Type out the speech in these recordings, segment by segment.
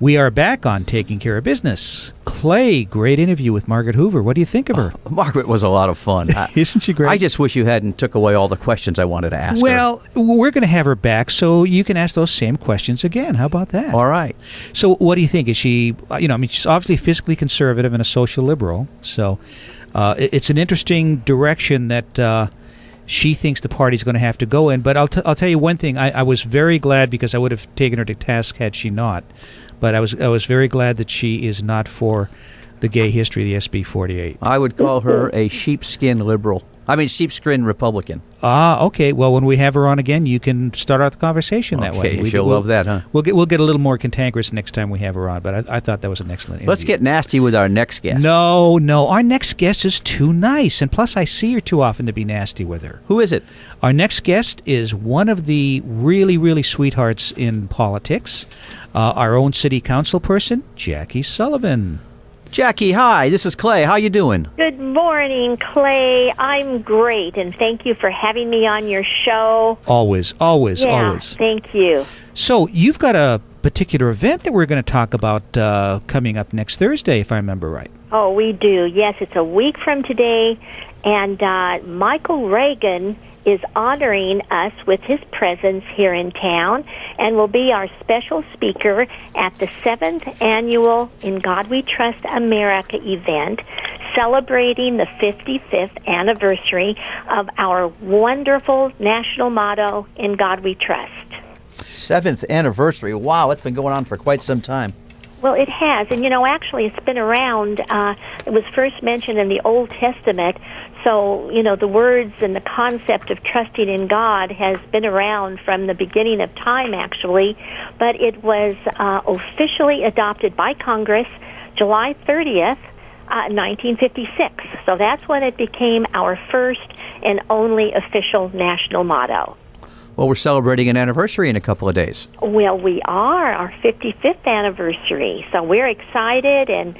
We are back on Taking Care of Business. Clay, great interview with Margaret Hoover. What do you think of her? Margaret was a lot of fun. Isn't she great? I just wish you hadn't took away all the questions I wanted to ask her. Well, we're going to have her back, so you can ask those same questions again. How about that? All right. So what do you think? Is she, she's obviously fiscally conservative and a social liberal, so it's an interesting direction that she thinks the party's going to have to go in. But I'll tell you one thing. I was very glad, because I would have taken her to task had she not. But I was very glad that she is not for the gay history of the SB 48. I would call her a sheepskin Republican. Ah, okay. Well, when we have her on again, you can start out the conversation that way. Okay, she'll love that, huh? We'll get a little more cantankerous next time we have her on, but I thought that was an excellent interview. Let's get nasty with our next guest. No, our next guest is too nice, and plus I see her too often to be nasty with her. Who is it? Our next guest is one of the really, really sweethearts in politics, our own city council person, Jacquie Sullivan. Jacquie, hi. This is Clay. How you doing? Good morning, Clay. I'm great, and thank you for having me on your show. Always. Thank you. So you've got a particular event that we're going to talk about coming up next Thursday, if I remember right. Oh, we do. Yes, it's a week from today, and Michael Reagan is honoring us with his presence here in town and will be our special speaker at the 7th annual In God We Trust America event, celebrating the 55th anniversary of our wonderful national motto, In God We Trust. 7th anniversary. Wow, it's been going on for quite some time. Well, it has, and actually it's been around. It was first mentioned in the Old Testament, so the words and the concept of trusting in God has been around from the beginning of time, actually, but it was officially adopted by Congress July 30th, 1956. So that's when it became our first and only official national motto. Well, we're celebrating an anniversary in a couple of days. Well, we are, our 55th anniversary. So we're excited, and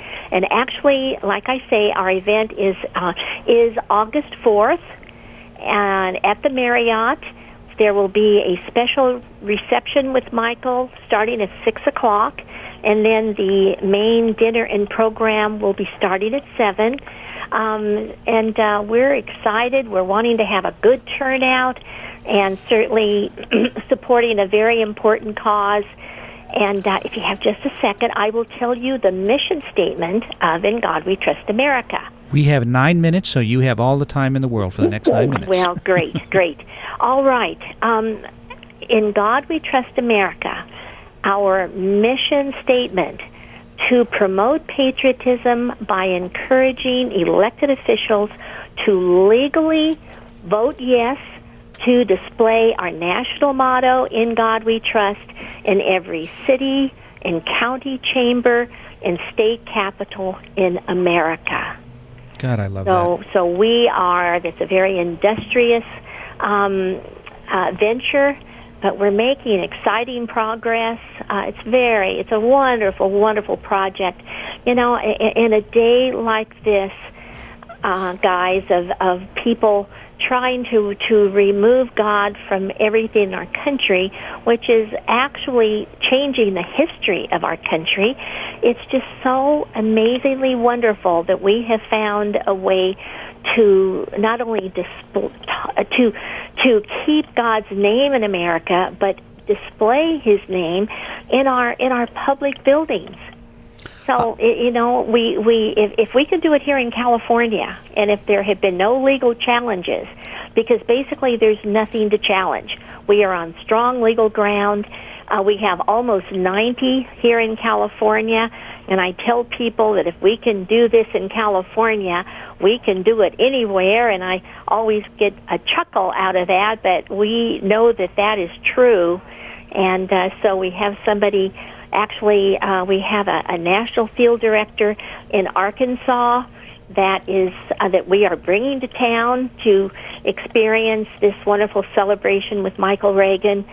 actually, like I say, our event is August 4th, and at the Marriott. There will be a special reception with Michael starting at 6 o'clock, and then the main dinner and program will be starting at 7. And we're excited. We're wanting to have a good turnout, and certainly supporting a very important cause. And if you have just a second, I will tell you the mission statement of In God We Trust America. We have 9 minutes, so you have all the time in the world for the next 9 minutes. Well, great. All right. In God We Trust America, our mission statement: to promote patriotism by encouraging elected officials to legally vote yes to display our national motto, In God We Trust, in every city and county chamber and state capital in America. God, I love that. So we are, that's a very industrious venture, but we're making exciting progress. It's a wonderful, wonderful project. In a day like this, guys, of people trying to remove God from everything in our country, which is actually changing the history of our country. It's just so amazingly wonderful that we have found a way to not only to keep God's name in America, but display His name in our public buildings. So if we could do it here in California, and if there had been no legal challenges, because basically there's nothing to challenge. We are on strong legal ground. We have almost 90 here in California, and I tell people that if we can do this in California, we can do it anywhere, and I always get a chuckle out of that, but we know that that is true, and so we have somebody. Actually, we have a national field director in Arkansas that we are bringing to town to experience this wonderful celebration with Michael Reagan.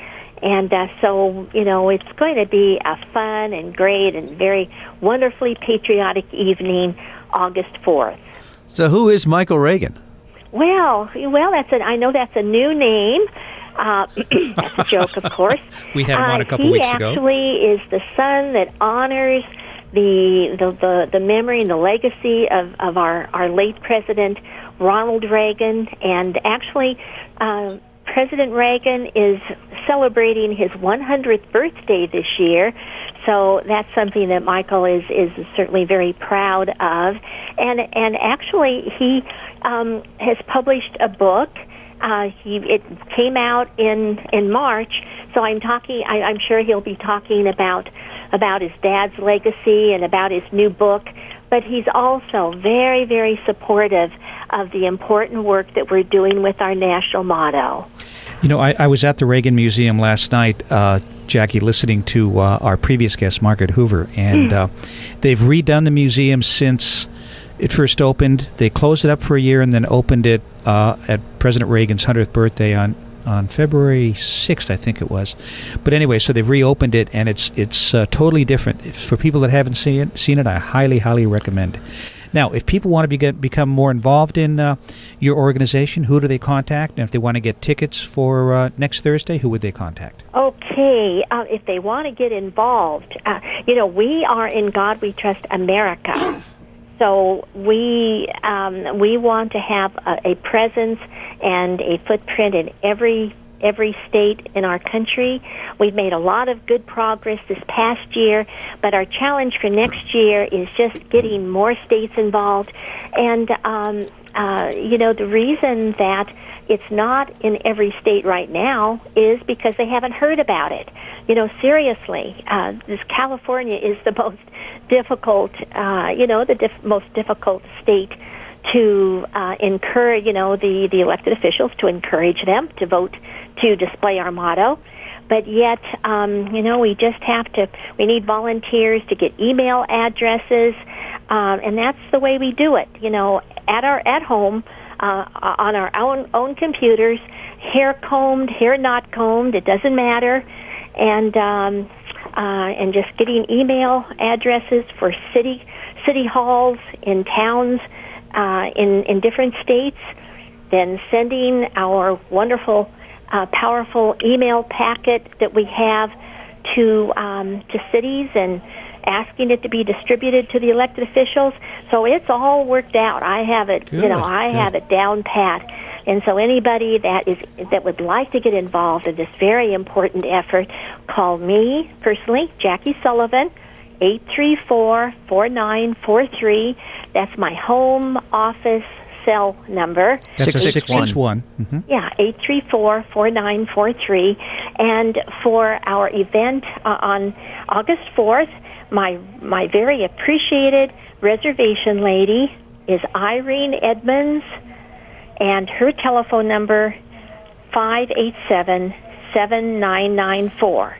And so, it's going to be a fun and great and very wonderfully patriotic evening, August 4th. So who is Michael Reagan? Well, I know that's a new name. That's a joke, of course. We had him on a couple weeks ago. He actually is the son that honors the memory and the legacy of our late President Ronald Reagan. And actually, President Reagan is celebrating his 100th birthday this year. So that's something that Michael is certainly very proud of. And actually, he has published a book. It came out in March. So I'm sure he'll be talking about his dad's legacy and about his new book. But he's also very, very supportive of the important work that we're doing with our national motto. You know, I was at the Reagan Museum last night, Jackie, listening to our previous guest, Margaret Hoover, and they've redone the museum since it first opened. They closed it up for a year and then opened it at President Reagan's 100th birthday on February 6th, I think it was. But anyway, so they've reopened it, and it's totally different. For people that haven't seen it, I highly, highly recommend it. Now, if people want to become more involved in your organization, who do they contact? And if they want to get tickets for next Thursday, who would they contact? Okay, if they want to get involved, we are in God We Trust America. So we want to have a presence and a footprint in every state in our country. We've made a lot of good progress this past year, but our challenge for next year is just getting more states involved. And the reason that it's not in every state right now is because they haven't heard about it. Seriously, this California is the most difficult, most difficult state to encourage, the elected officials, to encourage them to vote to display our motto. But yet, we just we need volunteers to get email addresses, and that's the way we do it, at home, on our own computers, hair combed, hair not combed, it doesn't matter, and just getting email addresses for city halls in towns in different states, then sending our wonderful, powerful email packet that we have to cities and asking it to be distributed to the elected officials. So it's all worked out. I have it, have it down pat. And so anybody that would like to get involved in this very important effort, call me personally, Jacquie Sullivan, 834-4943. That's my home office cell number. That's a 661. Mm-hmm. Yeah, 834-4943. And for our event on August 4th, my very appreciated reservation lady is Irene Edmonds, and her telephone number, 587-7994.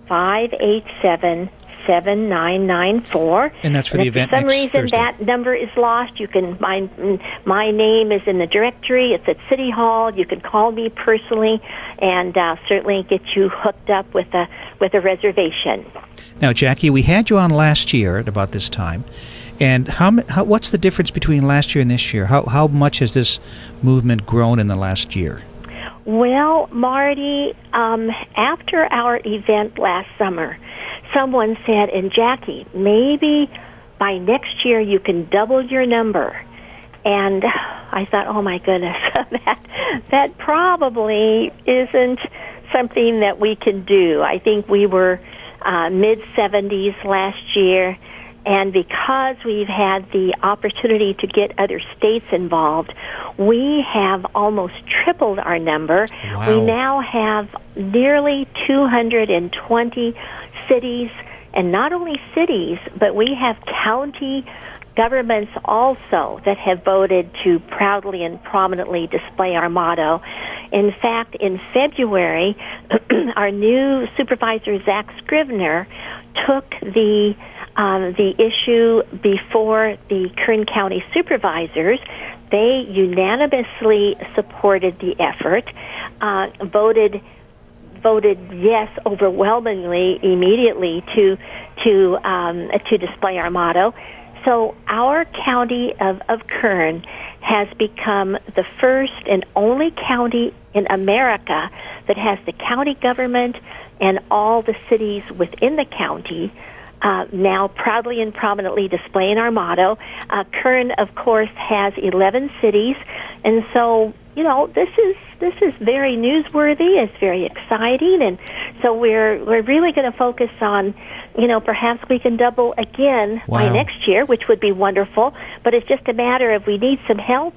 587-7994. And that's for the event next Thursday. For some reason that number is lost, you can my name is in the directory. It's at City Hall. You can call me personally and certainly get you hooked up with a reservation. Now, Jacquie, we had you on last year at about this time. And what's the difference between last year and this year? How much has this movement grown in the last year? Well, Marty, after our event last summer, someone said, and Jacquie, maybe by next year you can double your number. And I thought, oh my goodness, that probably isn't something that we can do. I think we were mid-70s last year. And because we've had the opportunity to get other states involved, we have almost tripled our number. Wow. We now have nearly 220 cities, and not only cities, but we have county governments also that have voted to proudly and prominently display our motto. In fact, in February, our new supervisor, Zach Scrivener, took the issue before the Kern County supervisors. They unanimously supported the effort, voted yes overwhelmingly immediately to display our motto. So our county of Kern has become the first and only county in America that has the county government and all the cities within the county now proudly and prominently displaying our motto. Kern, of course, has 11 cities, and so, you know, this is very newsworthy. It's very exciting, and so we're really going to focus on, you know, perhaps we can double again by next year, which would be wonderful. But it's just a matter of we need some help,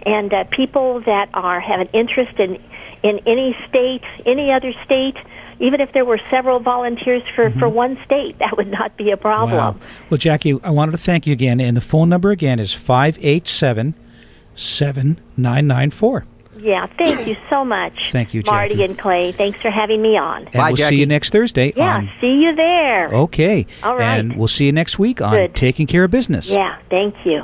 and people that have an interest in any state, any other state. Even if there were several volunteers for one state, that would not be a problem. Wow. Well, Jacquie, I wanted to thank you again, and the phone number again is 587-7994. Yeah, thank you so much. Thank you, Marty Jacquie. and Clay. Thanks for having me on. And Bye, we'll Jacquie. see you next Thursday. Yeah, see you there. Okay. All right. And we'll see you next week on Good. Taking Care of Business. Yeah, thank you.